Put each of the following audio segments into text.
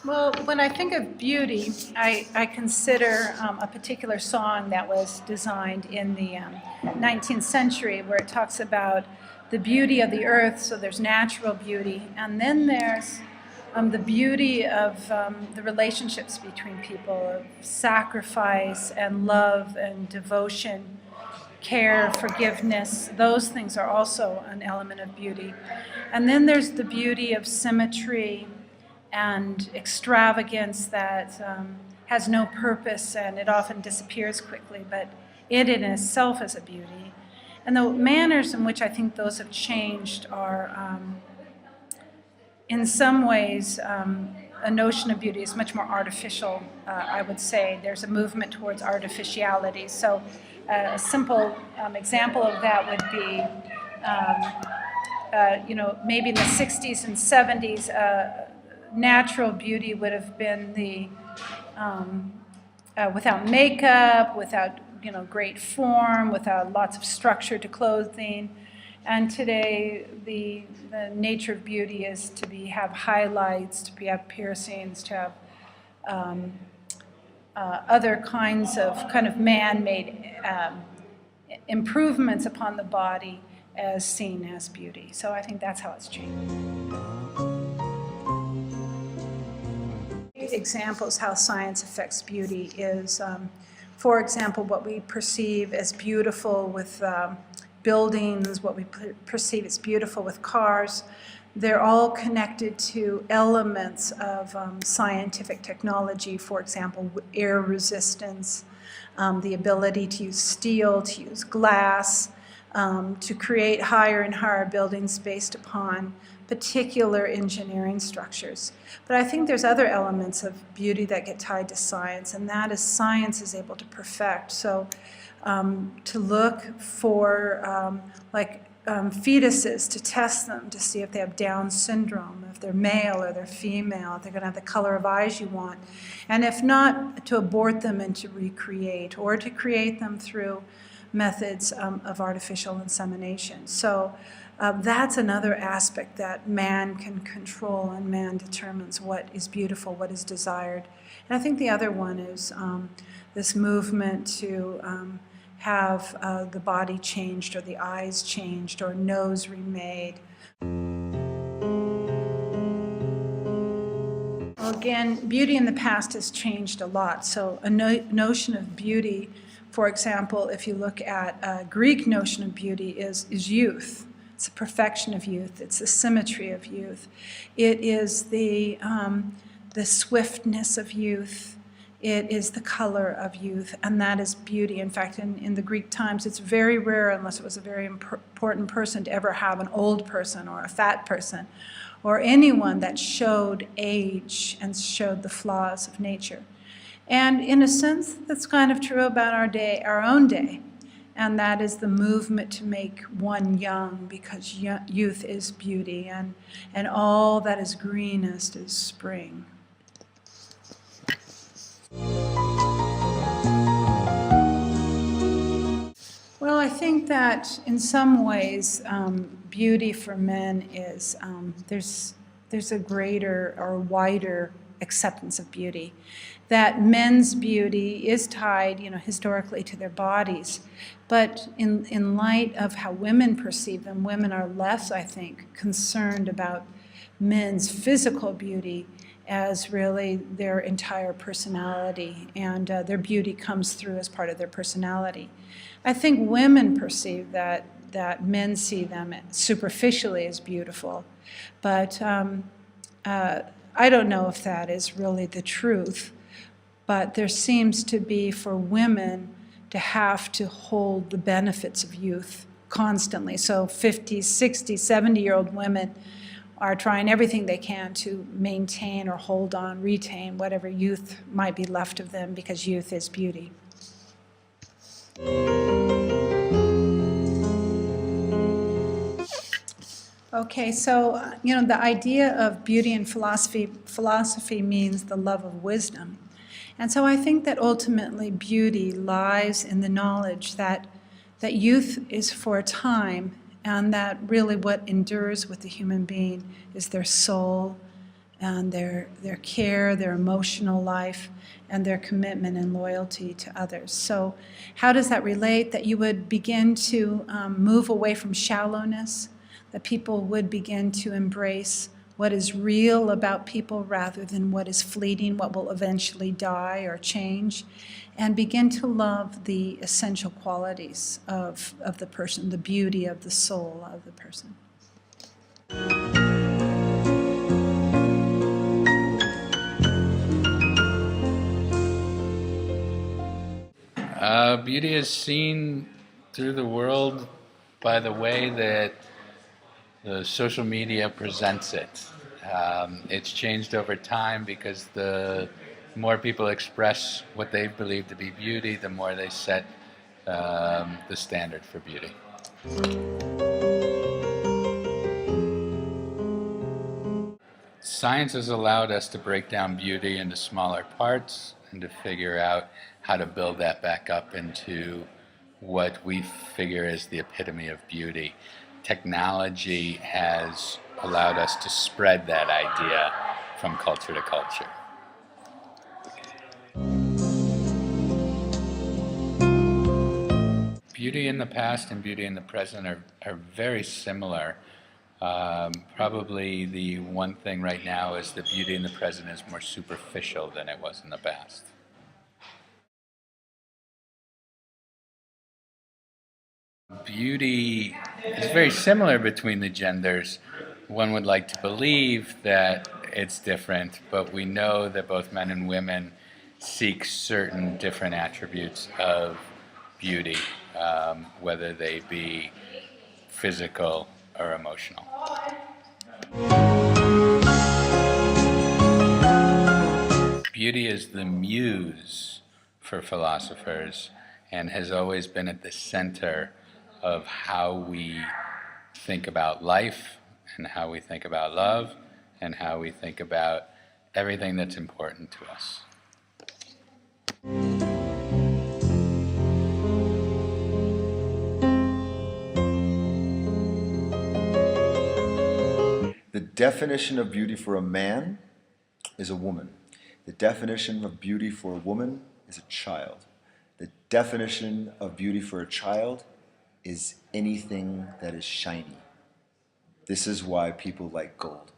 Well, when I think of beauty, I consider a particular song that was designed in the 19th century where it talks about the beauty of the earth, so there's natural beauty, and then there's the beauty of the relationships between people, of sacrifice and love and devotion, care, forgiveness. Those things are also an element of beauty. And then there's the beauty of symmetry and extravagance that has no purpose and it often disappears quickly, but it in itself is a beauty. And the manners in which I think those have changed are, in some ways, a notion of beauty is much more artificial, I would say. There's a movement towards artificiality. So a simple example of that would be, maybe in the 60s and 70s, natural beauty would have been the without makeup, without great form, without lots of structure to clothing. And today, the nature of beauty is to have highlights, to have piercings, to have other kinds of kind of man-made improvements upon the body as seen as beauty. So I think that's how it's changed. Examples how science affects beauty is, for example, what we perceive as beautiful with buildings, what we perceive as beautiful with cars. They're all connected to elements of scientific technology, for example, air resistance, the ability to use steel, to use glass, to create higher and higher buildings based upon particular engineering structures. But I think there's other elements of beauty that get tied to science, and that is science is able to perfect. So to look for fetuses, to test them, to see if they have Down syndrome, if they're male or they're female, if they're going to have the color of eyes you want. And if not, to abort them and to recreate, or to create them through methods of artificial insemination. So that's another aspect that man can control, and man determines what is beautiful, what is desired. And I think the other one is this movement to have the body changed, or the eyes changed, or nose remade. Well, again, beauty in the past has changed a lot. So a notion of beauty, for example, if you look at a Greek notion of beauty, is youth. It's the perfection of youth. It's the symmetry of youth. It is the swiftness of youth. It is the color of youth, and that is beauty. In fact, in the Greek times, it's very rare, unless it was a very important person, to ever have an old person or a fat person or anyone that showed age and showed the flaws of nature. And in a sense, that's kind of true about our own day. And that is the movement to make one young, because youth is beauty, and all that is greenest is spring. Well, I think that in some ways, beauty for men is, there's a greater or wider acceptance of beauty. That men's beauty is tied, historically to their bodies. But in light of how women perceive them, women are less, I think, concerned about men's physical beauty as really their entire personality, and their beauty comes through as part of their personality. I think women perceive that men see them superficially as beautiful, but I don't know if that is really the truth. But there seems to be, for women, to have to hold the benefits of youth constantly. So 50, 60, 70-year-old women are trying everything they can to maintain or hold on, retain whatever youth might be left of them, because youth is beauty. Okay, so, the idea of beauty in philosophy means the love of wisdom. And so I think that ultimately beauty lies in the knowledge that youth is for a time, and that really what endures with the human being is their soul and their care, their emotional life, and their commitment and loyalty to others. So how does that relate? That you would begin to move away from shallowness, that people would begin to embrace what is real about people rather than what is fleeting, what will eventually die or change, and begin to love the essential qualities of the person, the beauty of the soul of the person. Beauty is seen through the world by the way that the social media presents it. It's changed over time because the more people express what they believe to be beauty, the more they set the standard for beauty. Science has allowed us to break down beauty into smaller parts and to figure out how to build that back up into what we figure is the epitome of beauty. Technology has allowed us to spread that idea from culture to culture. Beauty in the past and beauty in the present are very similar. Probably the one thing right now is that beauty in the present is more superficial than it was in the past. Beauty is very similar between the genders. One would like to believe that it's different, but we know that both men and women seek certain different attributes of beauty, whether they be physical or emotional. Beauty is the muse for philosophers and has always been at the center of how we think about life and how we think about love and how we think about everything that's important to us. The definition of beauty for a man is a woman. The definition of beauty for a woman is a child. The definition of beauty for a child is anything that is shiny. This is why people like gold.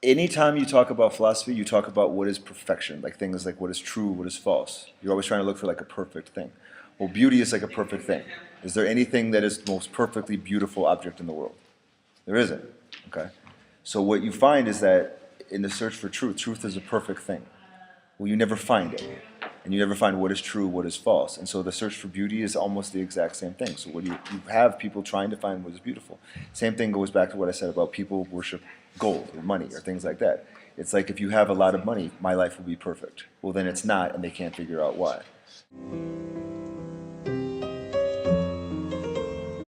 Anytime you talk about philosophy, you talk about what is perfection, like things like what is true, what is false. You're always trying to look for like a perfect thing. Well, beauty is like a perfect thing. Is there anything that is the most perfectly beautiful object in the world? There isn't, okay? So what you find is that in the search for truth, truth is a perfect thing. Well, you never find it. And you never find what is true, what is false. And so the search for beauty is almost the exact same thing. So what you have people trying to find what is beautiful. Same thing goes back to what I said about people worship gold or money or things like that. It's like if you have a lot of money, my life will be perfect. Well, then it's not, and they can't figure out why.